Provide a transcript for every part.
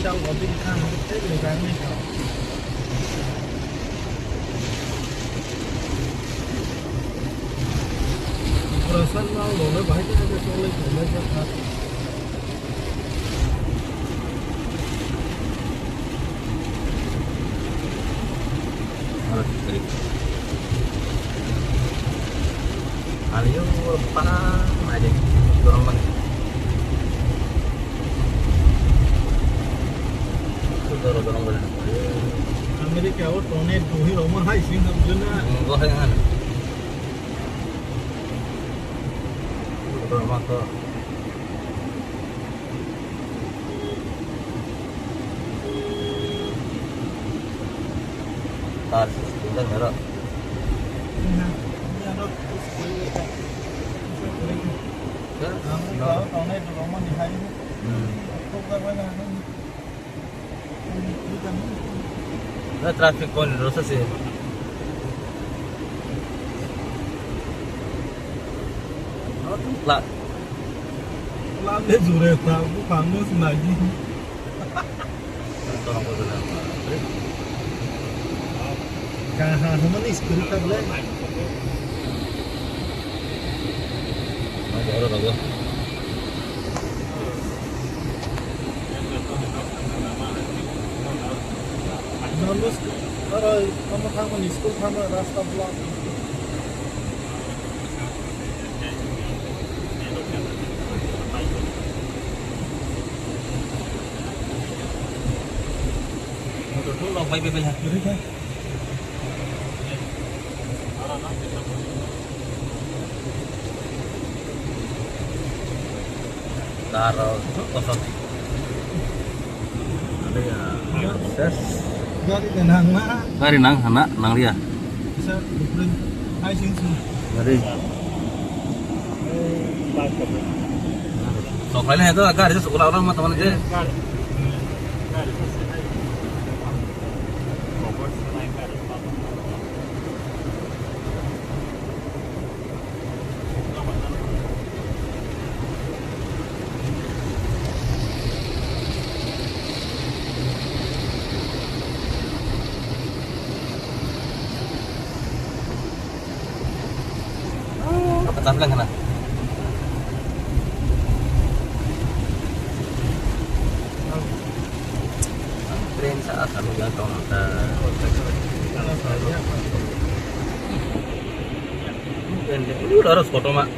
Michelle có tin khăn thế người ta mới có perasaan mau boleh baik aja soalnya boleh kan Alio parang aja dorong banget itu dorong banget Amerika और टोने दो ही रोमा हाई सिंह अब जो ना gua yang dorong ke tar sudah merah ya no kalau टोने दो रोमा दिखाई तो कर वाला है nah traffic kon terus sih lah लाले जुरे था वो खामोश नाजी dorong ke sana कहाँ हम नहीं स्कूल कर ले baru bagus नॉर्मल और हम खाम स्कूल खाम रास्ता block itu lo baik baik ya ठीक है taruh kosong ada ya ses गाड़ी के नाम ना kari nang anak nang dia bisa blueprint hai sing sing dari so kalian itu agak ada sekolah orang teman aja Ketan lang na. Train sa atas lugar kau nak. kalau saya Ini udah harus foto mak.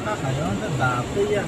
nah saya ada tapi yang